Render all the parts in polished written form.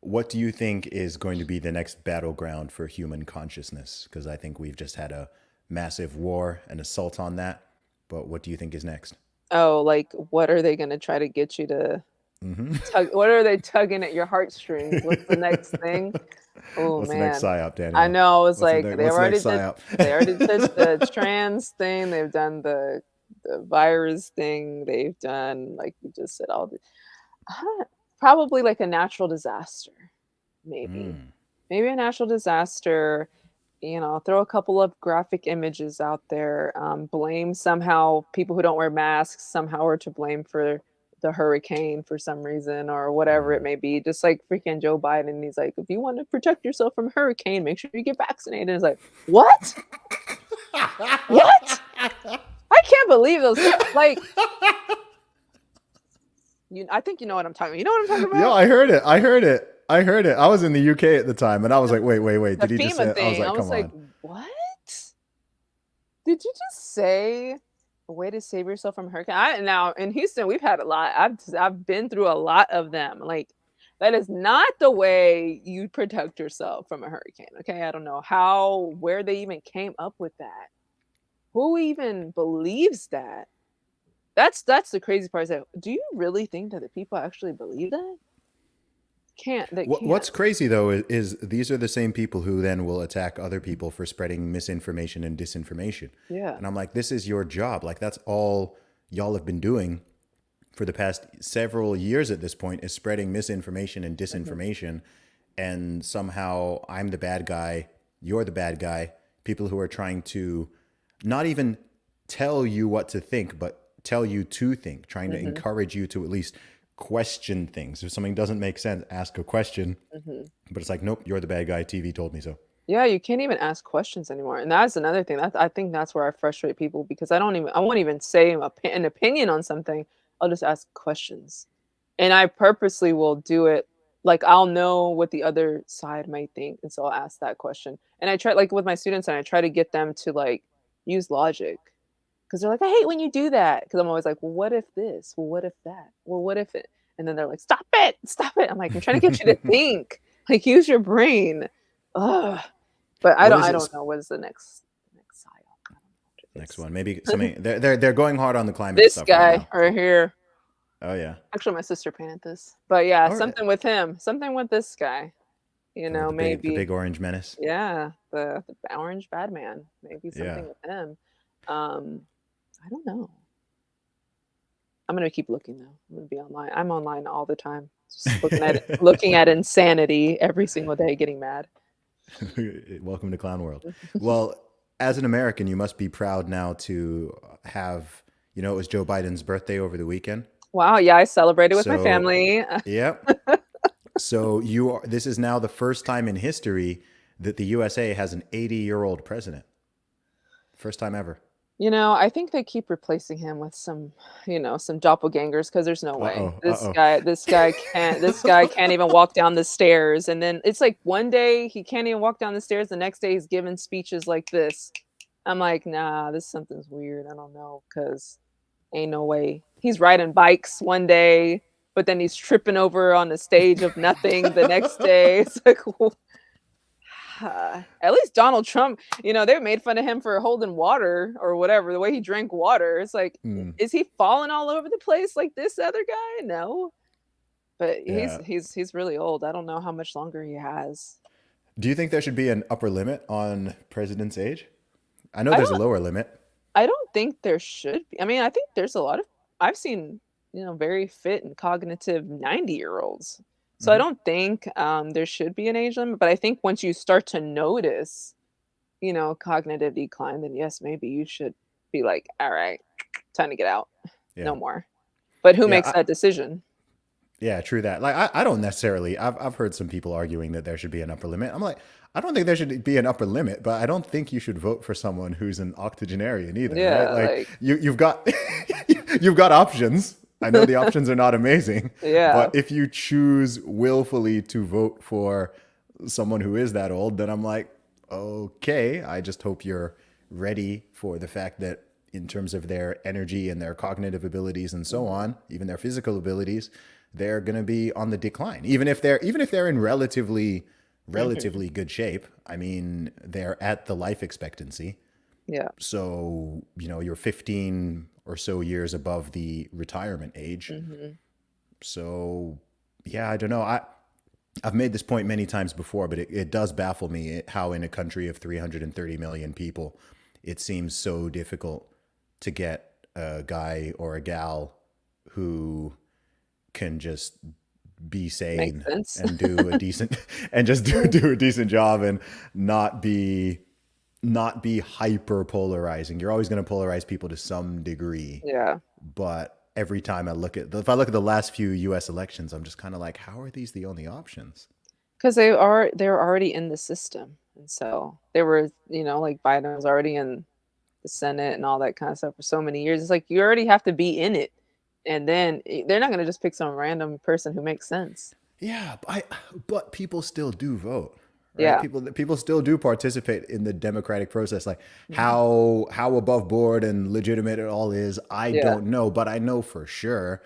what do you think is going to be the next battleground for human consciousness? Because I think we've just had a massive war and assault on that. But what do you think is next? Oh, like, what are they gonna try to get you to Hmm. tug what are they tugging at your heartstrings? What's the next thing? Oh, What's the next man. psyop, I Danielle? know, it's like, What's the next psyop? they already did the trans thing, they've done the virus thing, they've done, like you just said, all the uh, probably like a natural disaster, maybe. Mm. Maybe a natural disaster, throw a couple of graphic images out there, blame somehow people who don't wear masks somehow are to blame for the hurricane for some reason or whatever it Mm. may be. Just like freaking Joe Biden, he's like, if you want to protect yourself from hurricane, make sure you get vaccinated. It's like, what? What? I can't believe those. Like, I think you know what I'm talking. You know what I'm talking Yo, about? I heard it. I heard it. I heard it. I was in the UK at the time, and I was The, like, wait. the Did he just FEMA say? I was thing. I like, was come like, on. what? Did you just say a way to save yourself from hurricane? Now in Houston, we've had a lot. I've been through a lot of them. Like that is not the way you protect yourself from a hurricane. Okay, I don't know where they even came up with that. Who even believes that? That's the crazy part. Is that do you really think that the people actually believe that? Can't they can't? What's crazy though is these are the same people who then will attack other people for spreading misinformation and disinformation. Yeah. And I'm like, this is your job. Like that's all y'all have been doing for the past several years at this point is spreading misinformation and Hmm. disinformation. And somehow I'm the bad guy, you're the bad guy. People who are trying to not even tell you what to think, but tell you to think, trying to Hmm. encourage you to at least question things. If something doesn't make sense, ask a question. Hmm. But it's like, nope, you're the bad guy. TV told me so. Yeah, you can't even ask questions anymore, and that's another thing. I think that's where I frustrate people because I won't even say an opinion on something. I'll just ask questions, and I purposely will do it. Like I'll know what the other side might think, and so I'll ask that question. And I try, like with my students, and I try to get them to like use logic because they're like, I hate when you do that. Because I'm always like, well, what if this? Well, what if that? Well, what if it? And then they're like, stop it. I'm like, I'm trying to get you to think. Like, use your brain. Ugh. But What is I it? don't know what is the next psyop. I don't know what it Next is. one, maybe something. They're going hard on the climate This stuff right guy now. right here. Oh yeah. Actually, my sister painted this. But yeah, All right. something with him. Something with this guy. Oh, the Maybe big orange menace. yeah, the orange bad man. Maybe Yeah. something with him. Um, I don't know. I'm gonna keep looking though. I'm gonna be online. I'm online all the time. Just looking at insanity every single day, getting mad. Welcome to clown world. Well, as an American, you must be proud now to have. It was Joe Biden's birthday over the weekend. Wow, yeah, I celebrated with my So, family. yep. So you are. This is now the first time in history that the USA has an 80-year-old president. First time ever. I think they keep replacing him with some doppelgangers because there's no Uh way. oh. Uh oh. This guy can't even walk down the stairs. And then it's like one day he can't even walk down the stairs, the next day he's giving speeches like this. I'm like, nah, this something's weird. I don't know, because ain't no way. He's riding bikes one day, but then he's tripping over on the stage of nothing the next day. It's like, at least Donald Trump, they made fun of him for holding water or whatever, the way he drank water. It's like, Mm, is he falling all over the place like this other guy? No. But yeah. he's really old. I don't know how much longer he has. Do you think there should be an upper limit on president's age? I know I there's a don't lower limit. I don't think there should be. I mean, I think there's a lot of I've seen, very fit and cognitive 90-year-olds. So I Hmm. don't think there should be an age limit, but I think once you start to notice cognitive decline, then yes, maybe you should be like, all right, time to get out. No Yeah. more. But who makes Yeah. that decision? Yeah, true that. Like, I don't necessarily. I've heard some people arguing that there should be an upper limit. I'm like, I don't think there should be an upper limit, but I don't think you should vote for someone who's an octogenarian either, right? Yeah, Like, like, you've got you've got options. I know the options are not amazing, yeah. but if you choose willfully to vote for someone who is that old, then I'm like, okay. I just hope you're ready for the fact that in terms of their energy and their cognitive abilities and so Mhm. on, even their physical abilities, they're going to be on the decline. Even if they're in Mhm. relatively good shape. I mean, they're at the life expectancy. Yeah. So, you're 15 or so years above the retirement age. Mhm. So, yeah, I don't know. I've made this point many times before, but it does baffle me how in a country of 330 million people, it seems so difficult to get a guy or a gal who can just be Makes sane sense. and do a decent and just do a decent job and not be not be hyper polarizing. You're always going to polarize people to some degree, Yeah. but every time if I look at the last few US elections, I'm just kind of like, how are these the only options? 'Cause they're already in the system, and so they were, like, Biden was already in the Senate and all that kind of stuff for so many years. It's like you already have to be in it, and then they're not gonna just pick some random person who makes sense. Yeah, but people still do vote, right? Yeah. People still do participate in the democratic process. Like Mhm. how above board and legitimate it all is, I Yeah. don't know, but I know for sure,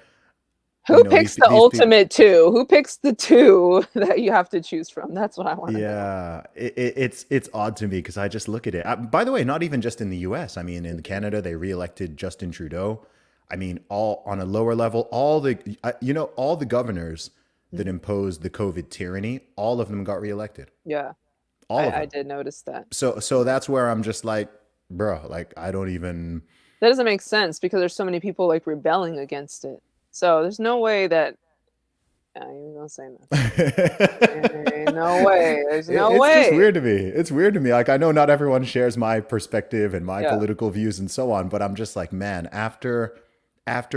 Who picks the these people. ultimate 2? Who picks the 2 that you have to choose from? That's what I wanna know. Yeah, it's odd to me because I just look at it. By the way, not even just in the U.S. I mean, in Mhm. Canada, they reelected Justin Trudeau. I mean, all on a lower level, all the governors that Mhm. imposed the COVID tyranny, all of them got reelected. Yeah. All of I them. did notice that. So that's where I'm just like, bro, like I don't even. That doesn't make sense because there's so many people, like, rebelling against it. So, there's no way that I ain't even gonna say nothing. Ain't no way. There's no It's just way. weird to me. It's weird to me. Like I know not everyone shares my perspective and my Yeah. political views and so on, but I'm just like, man, after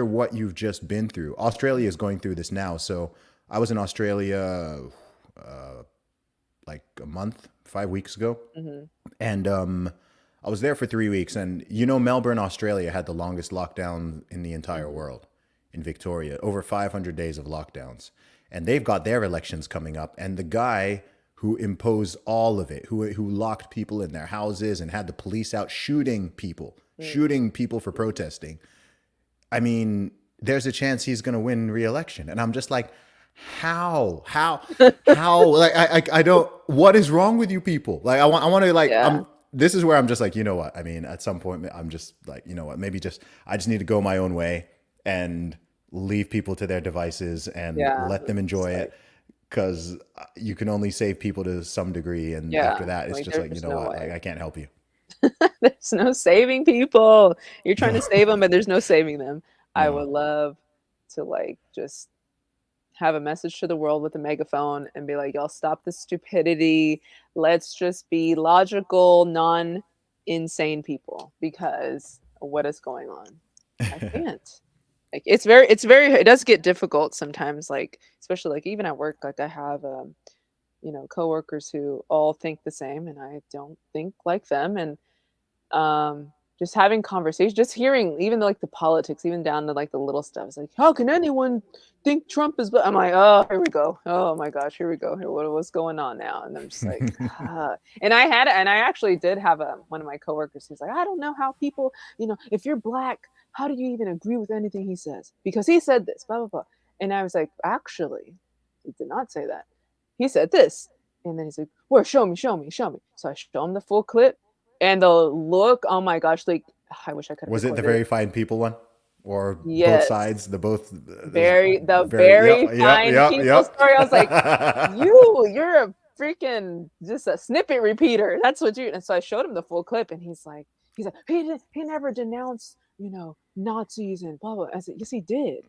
what you've just been through, Australia is Mhm. going through this now. So I was in Australia like a month, 5 weeks ago, Mhm. and I was there for 3 weeks. And Melbourne, Australia, had the longest lockdown in the entire Mhm. world. In Victoria, over 500 days of lockdowns, and they've got their elections coming up. And the guy who imposed all of it, who locked people in their houses and had the police out Mm. shooting people for protesting. I mean, there's a chance he's going to win re-election, and I'm just like, how? Like, I don't. What is wrong with you people? Like, I want to like, Yeah. This is where I'm just like, you know what? I mean, at some point, I'm just like, you know what? Maybe just I just need to go my own way and leave people to their devices and Yeah. let them It's enjoy like, it because you can only save people to some degree, and yeah, after that, it's like, just there's like, you just know no what? Like, way. I can't help you. There's no saving people. You're trying No, to save them, but there's no saving them. I no. would love to, like, just have a message to the world with a megaphone and be like, "Y'all stop this stupidity. Let's just be logical, non-insane people because what is going on?" I can't. Like, it's very it does get difficult sometimes, like, especially, like, even at work, like, I have, coworkers who all think the same, and I don't think like them, and just having conversations, just hearing even like the politics, even down to like the little stuff. It's like, how can anyone think Trump is? I'm like, oh, here we go. Oh my gosh, here we go. Here, what's going on now? And I'm just like, ah. And I actually did have one of my coworkers who's like, I don't know how people, if you're black, how do you even agree with anything he says? Because he said this, blah blah blah. And I was like, actually, he did not say that. He said this. And then he's like, where? Show me, show me, show me. So I show him the full clip and the look, oh my gosh, like, I wish I could have Was it the recorded it. very fine people one, or both Yes. sides? The both The very very fine people yep. story. I was like, you're a freaking just a snippet repeater. That's what you. And so I showed him the full clip, and he's like, he never denounced, Nazis and blah blah. I said, yes, he did.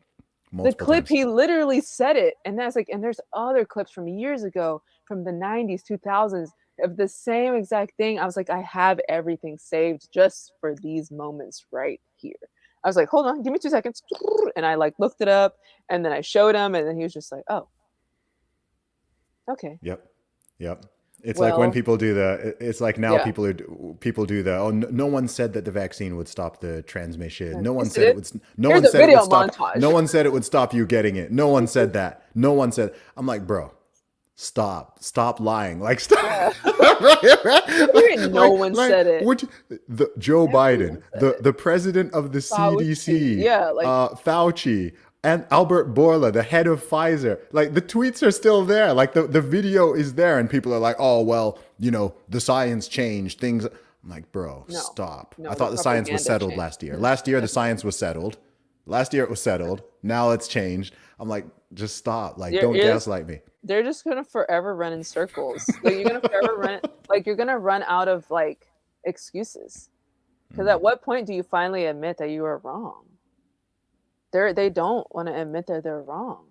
The Multiple clip, times. he literally said it, and that's like, and there's other clips from years ago, from the 90s, 2000s, of the same exact thing. I was like, I have everything saved just for these moments right here. I was like, hold on, give me 2 seconds, and I like looked it up, and then I showed him, and then he was just like, oh, okay, Yep. Yep. It's like when well, people do it's like now yeah. people do the, oh, no one said that the vaccine would stop the transmission. No one Yes, it said it is. would, no Here's one a said it video would stop, montage. no one said it would stop you getting it. No one said that. No one said, I'm like, bro, stop lying. Like, stop. Yeah. What do you like, mean no like, one like, said it? what, Joe Biden, Everyone said it. the president of the Fauci. CDC, Yeah, like, Fauci, And Albert Bourla, the head of Pfizer, like the tweets are still there. Like the video is there, and people are like, oh, well, the science changed things. I'm like, bro, No, stop. I no, the thought the science was propaganda settled changed. last year. Last year, the That's science was settled. Last year, it was settled. Now it's changed. I'm like, just stop. Like, you're, don't you're gaslight me. they're just gonna forever run in circles. Like you're gonna forever run like you're gonna run out of like excuses. Because at what point do you finally admit that you are wrong? They don't want to admit that they're wrong.